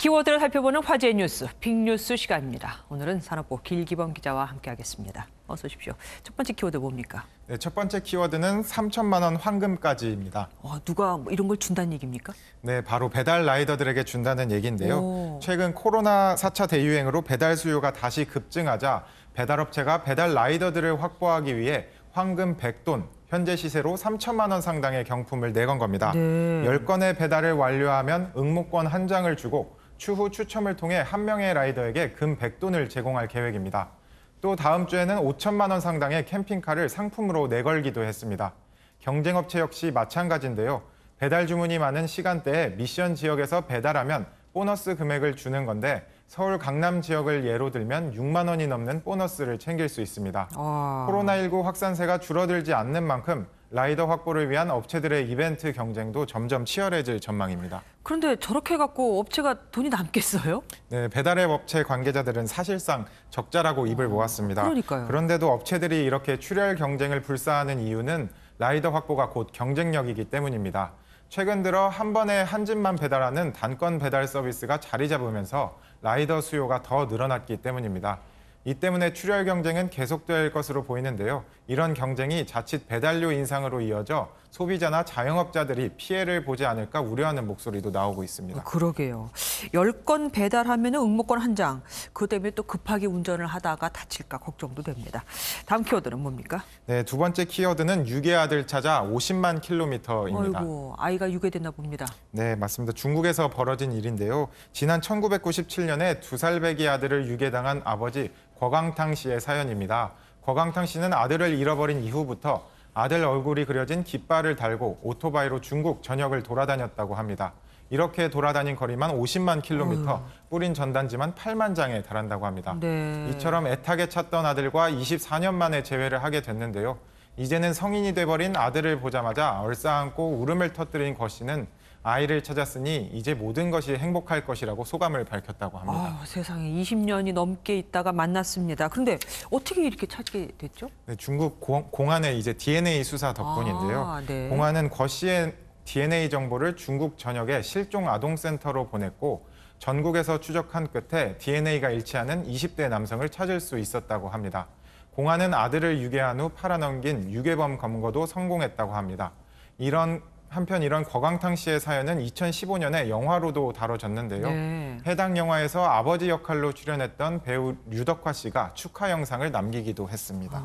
키워드를 살펴보는 화제 뉴스, 빅뉴스 시간입니다. 오늘은 산업부 길기범 기자와 함께하겠습니다. 어서 오십시오. 첫 번째 키워드 뭡니까? 네, 첫 번째 키워드는 3천만 원 환금까지입니다. 누가 뭐 이런 걸 준다는 얘기입니까? 네, 바로 배달 라이더들에게 준다는 얘기인데요. 오. 최근 코로나 4차 대유행으로 배달 수요가 다시 급증하자 배달업체가 배달 라이더들을 확보하기 위해 황금 100돈, 현재 시세로 3천만 원 상당의 경품을 내건 겁니다. 네. 10건의 배달을 완료하면 응모권 한 장을 주고 추후 추첨을 통해 한 명의 라이더에게 금 100돈을 제공할 계획입니다. 또 다음 주에는 5천만 원 상당의 캠핑카를 상품으로 내걸기도 했습니다. 경쟁업체 역시 마찬가지인데요. 배달 주문이 많은 시간대에 미션 지역에서 배달하면 보너스 금액을 주는 건데 서울 강남 지역을 예로 들면 6만 원이 넘는 보너스를 챙길 수 있습니다. 코로나19 확산세가 줄어들지 않는 만큼 라이더 확보를 위한 업체들의 이벤트 경쟁도 점점 치열해질 전망입니다. 그런데 저렇게 갖고 업체가 돈이 남겠어요? 네, 배달앱 업체 관계자들은 사실상 적자라고 입을 모았습니다. 그러니까요. 그런데도 업체들이 이렇게 출혈 경쟁을 불사하는 이유는 라이더 확보가 곧 경쟁력이기 때문입니다. 최근 들어 한 번에 한 집만 배달하는 단건 배달 서비스가 자리 잡으면서 라이더 수요가 더 늘어났기 때문입니다. 이 때문에 출혈 경쟁은 계속될 것으로 보이는데요. 이런 경쟁이 자칫 배달료 인상으로 이어져 소비자나 자영업자들이 피해를 보지 않을까 우려하는 목소리도 나오고 있습니다. 그러게요. 10건 배달하면 응모권 한 장. 그것 때문에 또 급하게 운전을 하다가 다칠까 걱정도 됩니다. 다음 키워드는 뭡니까? 네, 두 번째 키워드는 유괴 아들 찾아 50만 킬로미터입니다. 아이고, 아이가 유괴됐나 봅니다. 네, 맞습니다. 중국에서 벌어진 일인데요. 지난 1997년에 2살 배기 아들을 유괴당한 아버지 궈강탕 씨의 사연입니다. 궈강탕 씨는 아들을 잃어버린 이후부터 아들 얼굴이 그려진 깃발을 달고 오토바이로 중국 전역을 돌아다녔다고 합니다. 이렇게 돌아다닌 거리만 50만 킬로미터, 뿌린 전단지만 8만 장에 달한다고 합니다. 네. 이처럼 애타게 찾던 아들과 24년 만에 재회를 하게 됐는데요. 이제는 성인이 돼버린 아들을 보자마자 얼싸안고 울음을 터뜨린 거 씨는 아이를 찾았으니 이제 모든 것이 행복할 것이라고 소감을 밝혔다고 합니다. 세상에 20년이 넘게 있다가 만났습니다. 그런데 어떻게 이렇게 찾게 됐죠? 네, 중국 공안의 이제 DNA 수사 덕분인데요. 네. 공안은 거 씨의 DNA 정보를 중국 전역의 실종 아동센터로 보냈고 전국에서 추적한 끝에 DNA가 일치하는 20대 남성을 찾을 수 있었다고 합니다. 공안은 아들을 유괴한 후 팔아넘긴 유괴범 검거도 성공했다고 합니다. 한편 이런 궈강탕 씨의 사연은 2015년에 영화로도 다뤄졌는데요. 네. 해당 영화에서 아버지 역할로 출연했던 배우 류덕화 씨가 축하 영상을 남기기도 했습니다.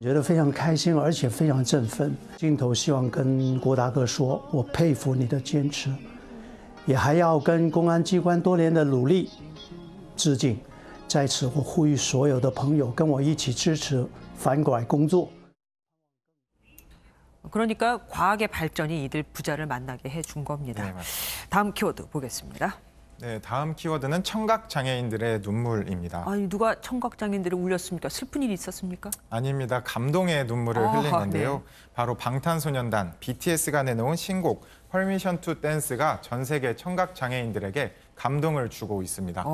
觉得非常开心，而且非常振奋。镜头希望跟郭大哥说，我佩服你的坚持，也还要跟公安机关多年的努力致敬。在此，我呼吁所有的朋友跟我一起支持反拐工作。 그러니까 과학의 발전이 이들 부자를 만나게 해준 겁니다. 네, 맞습니다. 다음 키워드 보겠습니다. 네, 다음 키워드는 청각 장애인들의 눈물입니다. 아니, 누가 청각장애인들을 울렸습니까? 슬픈 일이 있었습니까? 아닙니다. 감동의 눈물을 흘린 건데요. 네. 바로 방탄소년단 BTS가 내놓은 신곡 퍼미션 투 댄스가 전 세계 청각 장애인들에게 감동을 주고 있습니다.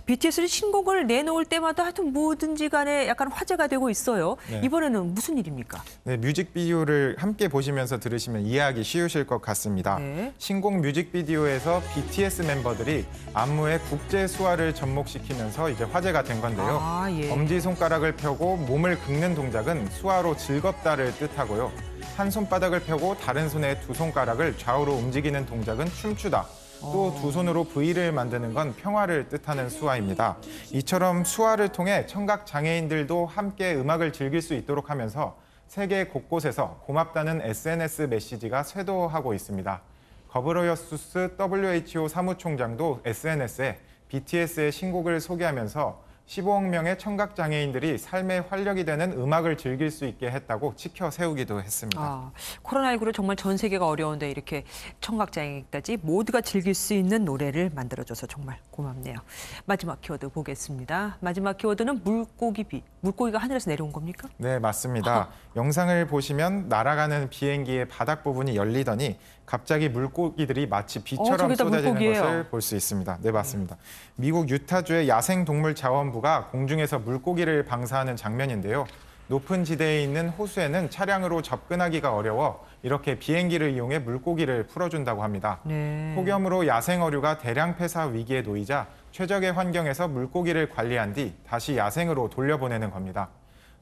BTS는 신곡을 내놓을 때마다 하여튼 뭐든지 간에 약간 화제가 되고 있어요. 네. 이번에는 무슨 일입니까? 네, 뮤직비디오를 함께 보시면서 들으시면 이해하기 쉬우실 것 같습니다. 네. 신곡 뮤직비디오에서 BTS 멤버들이 안무에 국제 수화를 접목시키면서 이제 화제가 된 건데요. 예. 엄지손가락을 펴고 몸을 긁는 동작은 수화로 즐겁다를 뜻하고요. 한 손바닥을 펴고 다른 손의 두 손가락을 좌우로 움직이는 동작은 춤추다. 또 두 손으로 V를 만드는 건 평화를 뜻하는 수화입니다. 이처럼 수화를 통해 청각 장애인들도 함께 음악을 즐길 수 있도록 하면서 세계 곳곳에서 고맙다는 SNS 메시지가 쇄도하고 있습니다. 거브러여수스 WHO 사무총장도 SNS에 BTS의 신곡을 소개하면서 15억 명의 청각 장애인들이 삶의 활력이 되는 음악을 즐길 수 있게 했다고 지켜 세우기도 했습니다. 코로나19로 정말 전 세계가 어려운데 이렇게 청각장애인까지 모두가 즐길 수 있는 노래를 만들어줘서 정말 고맙네요. 마지막 키워드 보겠습니다. 마지막 키워드는 물고기. 물고기가 하늘에서 내려온 겁니까? 네, 맞습니다. 영상을 보시면 날아가는 비행기의 바닥 부분이 열리더니 갑자기 물고기들이 마치 비처럼 저기다 쏟아지는 물고기예요. 것을 볼 수 있습니다. 네, 맞습니다. 미국 유타주의 야생동물자원부가 공중에서 물고기를 방사하는 장면인데요. 높은 지대에 있는 호수에는 차량으로 접근하기가 어려워 이렇게 비행기를 이용해 물고기를 풀어준다고 합니다. 네. 폭염으로 야생어류가 대량 폐사 위기에 놓이자 최적의 환경에서 물고기를 관리한 뒤 다시 야생으로 돌려보내는 겁니다.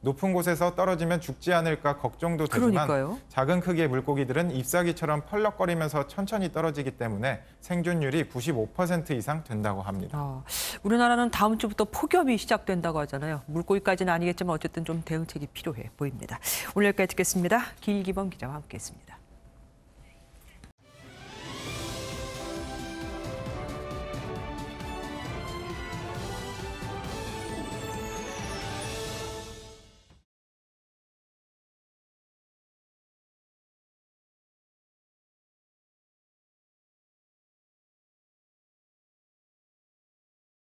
높은 곳에서 떨어지면 죽지 않을까 걱정도 되지만 그러니까요. 작은 크기의 물고기들은 잎사귀처럼 펄럭거리면서 천천히 떨어지기 때문에 생존율이 95% 이상 된다고 합니다. 우리나라는 다음 주부터 폭염이 시작된다고 하잖아요. 물고기까지는 아니겠지만 어쨌든 좀 대응책이 필요해 보입니다. 오늘 여기까지 듣겠습니다. 길기범 기자와 함께했습니다.